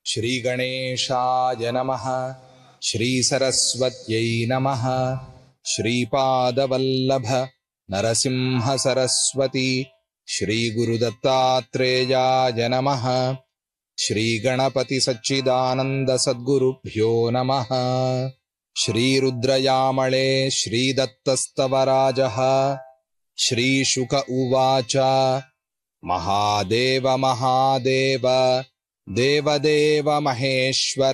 श्रीगणेशाय नमः। श्रीसरस्वत्यै नमः। श्रीपादवल्लभ नरसिंह सरस्वती श्रीगुरुदत्तात्रेयाय नमः। श्रीगणपति सच्चिदानन्द सद्गुरुभ्यो नमः। श्रीरुद्रयामळे श्रीदत्तस्तवराजः। श्रीशुक उवाच महादेव महादेव देवदेव महेश्वर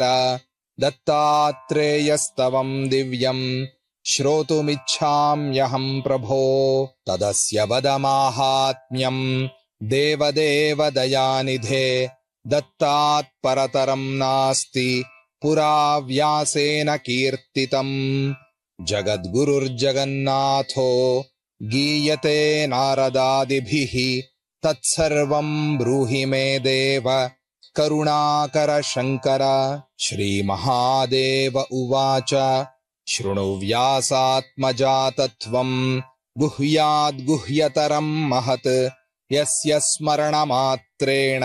दत्तात्रेयस्तवं दिव्यं श्रोतुमिच्छाम्यहं प्रभो। तदस्य वद माहात्म्यं देवदेव दयानिधे दत्तात्परतरं नास्ति पुरा व्यासेन कीर्तितम्। जगद्गुरुर्जगन्नाथो गीयते नारदादिभिः तत्सर्वं ब्रूहि मे देव करुणाकर शङ्कर। श्रीमहादेव उवाच शृणु व्यासात्मजा तत्त्वं गुह्याद्गुह्यतरं महत् यस्य स्मरणमात्रेण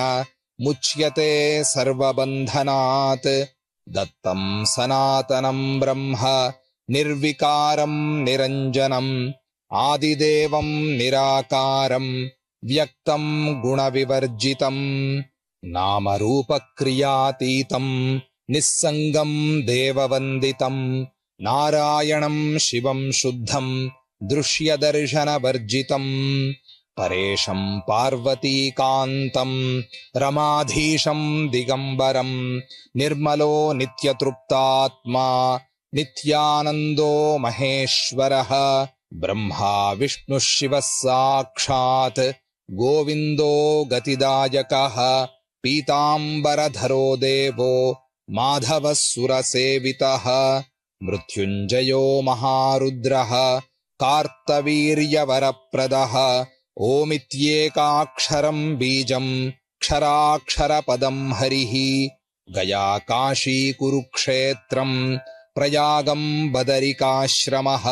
मुच्यते सर्वबन्धनात्। दत्तं सनातनं ब्रह्म निर्विकारं निरञ्जनम् आदिदेवं निराकारं व्यक्तं गुणविवर्जितं नामरूपक्रियातीतं निस्सङ्गं देववन्दितं नारायणं शिवं शुद्धं दृश्यदर्शनवर्जितं परेशं पार्वतीकान्तं रमाधीशं दिगम्बरं निर्मलो नित्यतृप्तात्मा नित्यानन्दो महेश्वरः। ब्रह्मा विष्णुः शिवः साक्षात् गोविन्दो गतिदायकः पीताम्बरधरो देवो माधवः सुरसेवितः। मृत्युञ्जयो महारुद्रः कार्तवीर्यवरप्रदः ओमित्येकाक्षरं बीजं क्षराक्षरपदं हरिः। गया काशी कुरुक्षेत्रं प्रयागं बदरिकाश्रमः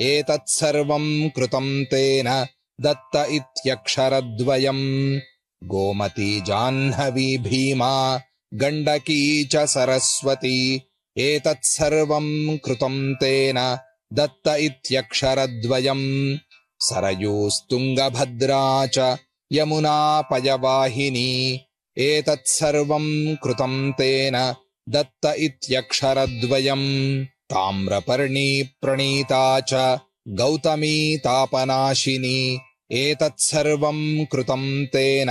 एतत्सर्वं कृतं तेन दत्त इत्यक्षरद्वयम्। गोमती जाह्नवी भीमा गण्डकी च सरस्वती एतत्सर्वं कृतं तेन दत्त इत्यक्षरद्वयम्। सरयूस्तुङ्गभद्रा च यमुना पयवाहिनी एतत्सर्वं कृतं तेन दत्त इत्यक्षरद्वयम्। ताम्रपर्णी प्रणीता च गौतमी तापनाशिनी एतत्सर्वं कृतं तेन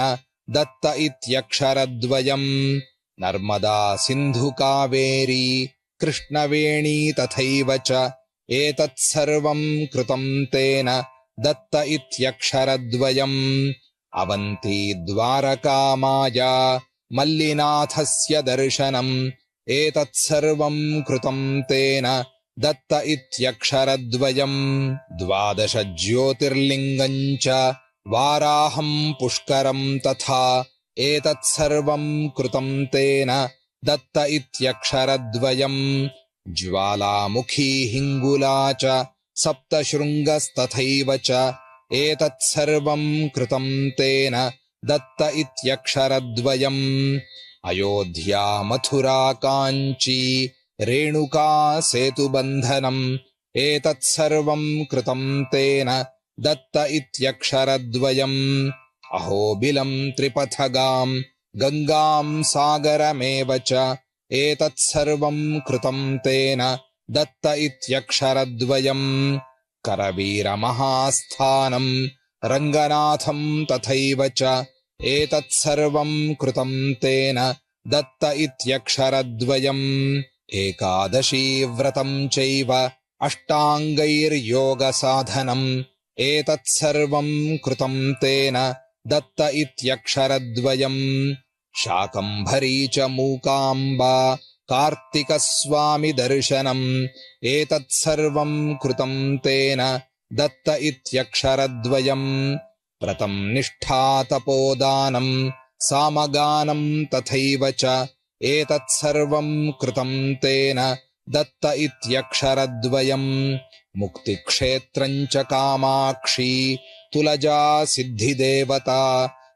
दत्त इत्यक्षरद्वयम्। नर्मदा सिन्धु कावेरी कृष्णवेणी तथैव च एतत्सर्वं कृतं तेन दत्त इत्यक्षरद्वयम्। अवन्ती द्वारका माया मल्लिनाथस्य दर्शनम् एतत्सर्वं कृतं तेन दत्त इत्यक्षरद्वयम्। 12 ज्योतिर्लिङ्गं च वाराहं पुष्करं तथा एतत्सर्वं कृतं तेन दत्त इत्यक्षरद्वयम्। ज्वालामुखी हिङ्गुला च सप्तशृङ्गस्तथैव च एतत्सर्वं कृतं तेन दत्त इत्यक्षरद्वयम्। अयोध्या मथुरा काञ्ची रेणुका सेतुबन्धनम् एतत्सर्वं कृतं तेन दत्त इत्यक्षरद्वयम्। अहोबिलं त्रिपथगां गङ्गां सागरमेव च एतत्सर्वं कृतं तेन दत्त इत्यक्षरद्वयम्। करवीरमहास्थानं रङ्गनाथं तथैव च एतत्सर्वं कृतं तेन दत्त इत्यक्षरद्वयम्। एकादशी व्रतं चैव अष्टाङ्गैर्योगसाधनम् एतत्सर्वं कृतं तेन दत्त इत्यक्षरद्वयम्। शाकम्भरी च मूकाम्बा कार्तिकस्वामि दर्शनम् एतत्सर्वं कृतं तेन दत्त इत्यक्षरद्वयम्। व्रतं निष्ठा तपोदानं सामगानं तथैव च एतत्सर्वं कृतं तेन दत्त इत्यक्षरद्वयम्। मुक्तिक्षेत्रं च कामाक्षी तुलजा सिद्धिदेवता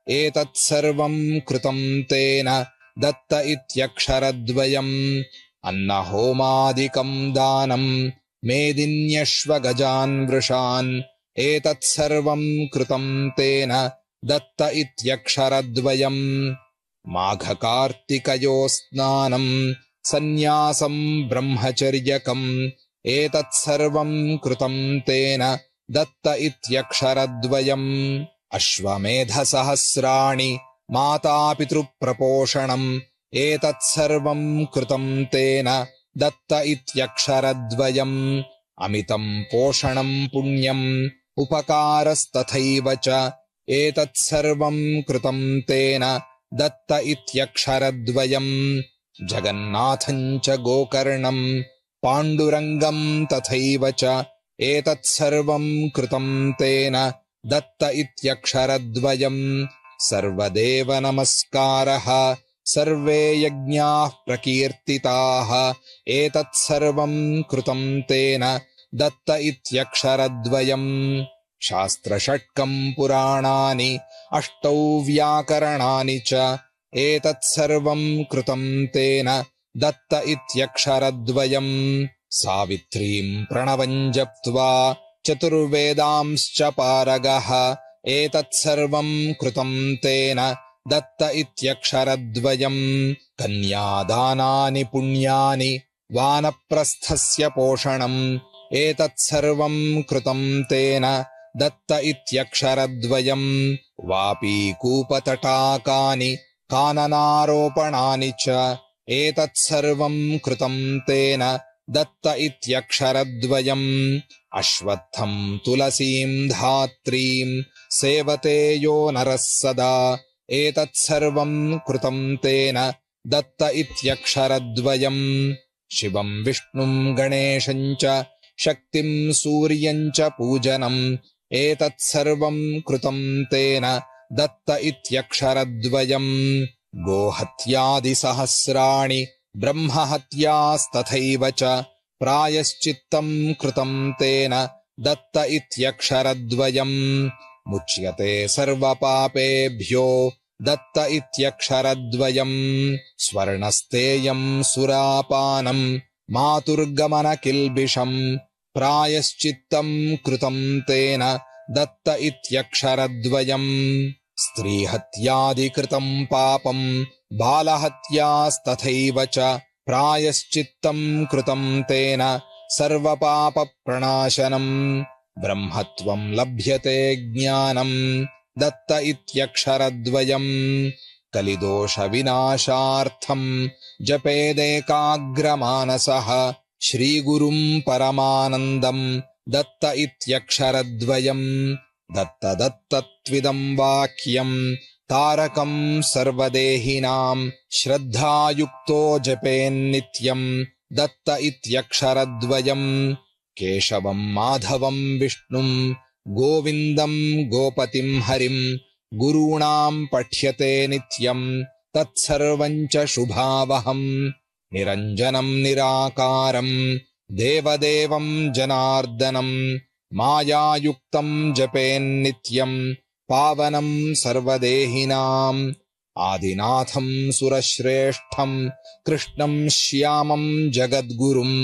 एतत्सर्वं कृतं तेन दत्त इत्यक्षरद्वयम् अन्नहोमादिकम् दानम् मेदिन्यश्वगजान् वृषान् एतत्सर्वम् कृतम् तेन दत्त इत्यक्षरद्वयम् माघकार्तिकयोस्नानम् सन्न्यासम् ब्रह्मचर्यकम् एतत्सर्वम् कृतम् तेन दत्त इत्यक्षरद्वयम् अश्वमेधसहस्राणि मातापितृप्रपोषणम् एतत्सर्वम् कृतम् तेन दत्त इत्यक्षरद्वयम् अमितम् पोषणम् पुण्यम् उपकारस्तथैव च एतत्सर्वम् कृतम् तेन दत्त इत्यक्षरद्वयम् जगन्नाथम् च गोकर्णम् पाण्डुरङ्गम् तथैव च एतत्सर्वम् कृतम् तेन दत्त इत्यक्षरद्वयम् सर्वदेवनमस्कारः सर्वे यज्ञाः प्रकीर्तिताः एतत्सर्वम् कृतम् तेन दत्त इत्यक्षरद्वयम् शास्त्रषट्कम् पुराणानि अष्टौ व्याकरणानि च एतत्सर्वम् कृतम् तेन दत्त इत्यक्षरद्वयम् सावित्रीम् प्रणवम् जप्त्वा चतुर्वेदांश्च पारगः एतत्सर्वम् कृतम् तेन दत्त इत्यक्षरद्वयम् कन्यादानानि पुण्यानि वानप्रस्थस्य पोषणम् एतत्सर्वम् कृतम् तेन दत्त इत्यक्षरद्वयम् वापीकूपतटाकानि काननारोपणानि च एतत्सर्वम् कृतम् तेन दत्त इत्यक्षरद्वयम् अश्वत्थम् तुलसीम् धात्रीम् सेवते यो नरः सदा एतत्सर्वम् कृतम् तेन दत्त इत्यक्षरद्वयम् शिवम् विष्णुम् गणेशम् च शक्तिम् सूर्यम् च पूजनम् एतत्सर्वम् कृतम् तेन दत्त इत्यक्षरद्वयम् गोहत्यादिसहस्राणि ब्रह्महत्यास्तथैव च प्रायश्चित्तम् कृतम् तेन दत्त इत्यक्षरद्वयम् मुच्यते सर्वपापेभ्यो दत्त इत्यक्षरद्वयम् स्वर्णस्तेयम् सुरापानम् मातुर्गमनकिल्बिषम् प्रायश्चित्तम् कृतम् तेन दत्त इत्यक्षरद्वयम् स्त्रीहत्यादिकृतम् पापम् बालहत्यास्तथैव च प्रायश्चित्तम् कृतम् तेन सर्वपापप्रणाशनम् ब्रह्मत्वम् लभ्यते ज्ञानम् दत्त इत्यक्षरद्वयम् कलिदोषविनाशार्थम् जपेदेकाग्रमानसः श्रीगुरुम् परमानन्दम् दत्त इत्यक्षरद्वयम् दत्त दत्तत्विदम् वाक्यम् तारकम् सर्वदेहिनाम् श्रद्धायुक्तो जपेन्नित्यम् दत्त इत्यक्षरद्वयम् केशवम् माधवम् विष्णुम् गोविन्दम् गोपतिम् हरिम् गुरूणाम् पठ्यते नित्यम् तत्सर्वम् च शुभावहम् निरञ्जनम् निराकारम् देवदेवम् जनार्दनम् मायायुक्तम् जपेन्नित्यम् पावनम् सर्वदेहिनाम् आदिनाथम् सुरश्रेष्ठम् कृष्णम् श्यामम् जगद्गुरुम्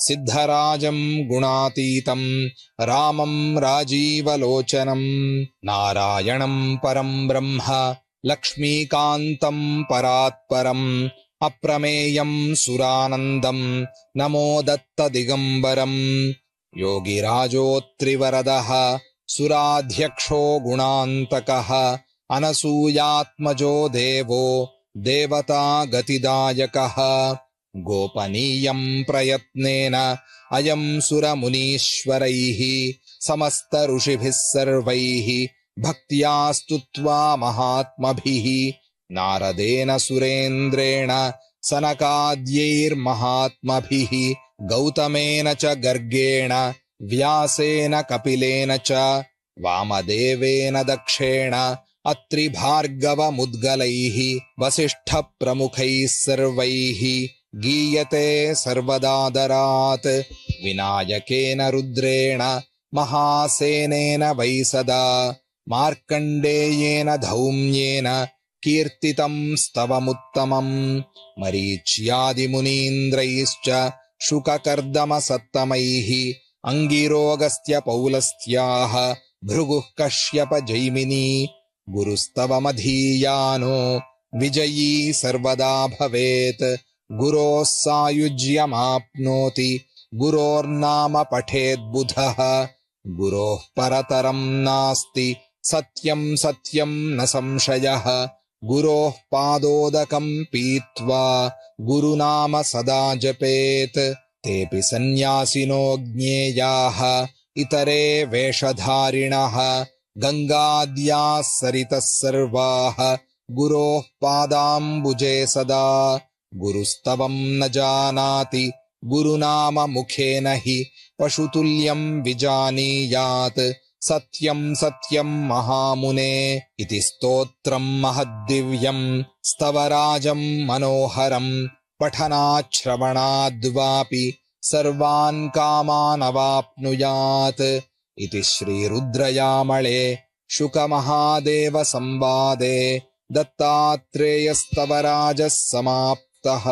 सिद्धराजम् गुणातीतम् रामम् राजीवलोचनम् नारायणम् परम् ब्रह्म लक्ष्मीकान्तम् परात्परम् अप्रमेयम् सुरानन्दम् नमो दत्त दिगम्बरम् योगिराजोऽत्रिवरदः सुराध्यक्षो गुणान्तकः अनसूयात्मजो देवो देवता गतिदायकः गोपनीयम् प्रयत्नेन अयम् सुरमुनीश्वरैः समस्त ऋषिभिः सर्वैः भक्त्या स्तुत्वा महात्मभिः नारदेन सुरेन्द्रेण सनकाद्यैर्महात्मभिः गौतमेन च गर्गेण व्यासेन कपिलेन च वामदेवेन दक्षेण अत्रिभार्गवमुद्गलैः वसिष्ठप्रमुखैः सर्वैः गीयते सर्वदादरात् विनायकेन रुद्रेण महासेनेन वै सदा मार्कण्डेयेन धौम्येन कीर्तितं स्तवमुत्तमम् मरीच्यादिमुनीन्द्रैश्च शुककर्दमसत्तमैः अङ्गिरोगस्त्य पौलस्त्याः भृगुः कश्यप जैमिनी गुरुस्तवमधीयानो विजयी सर्वदा भवेत् गुरोः सायुज्यमाप्नोति गुरोर्नाम पठेद्बुधः गुरोः परतरं नास्ति सत्यं सत्यं न संशयः गुरोः पादोदकं पीत्वा गुरुनाम सदा जपेत् तेऽपि सन्न्यासिनो ज्ञेयाः इतरे वेषधारिणः गङ्गाद्याः सरितः सर्वाः गुरोः पादाम्बुजे सदा गुरुस्तवं न जानाति गुरुनाम मुखेन हि पशुतुल्यं विजानीयात् सत्यं सत्यं महामुने इति स्तोत्रं महद्दिव्यं स्तवराजं मनोहरं पठनाच्छ्रवणाद्वापि सर्वान् कामान् अवाप्नुयात् इति श्रीरुद्रयामळे शुकमहादेव संवादे दत्तात्रेयस्तवराजः समाप्तः।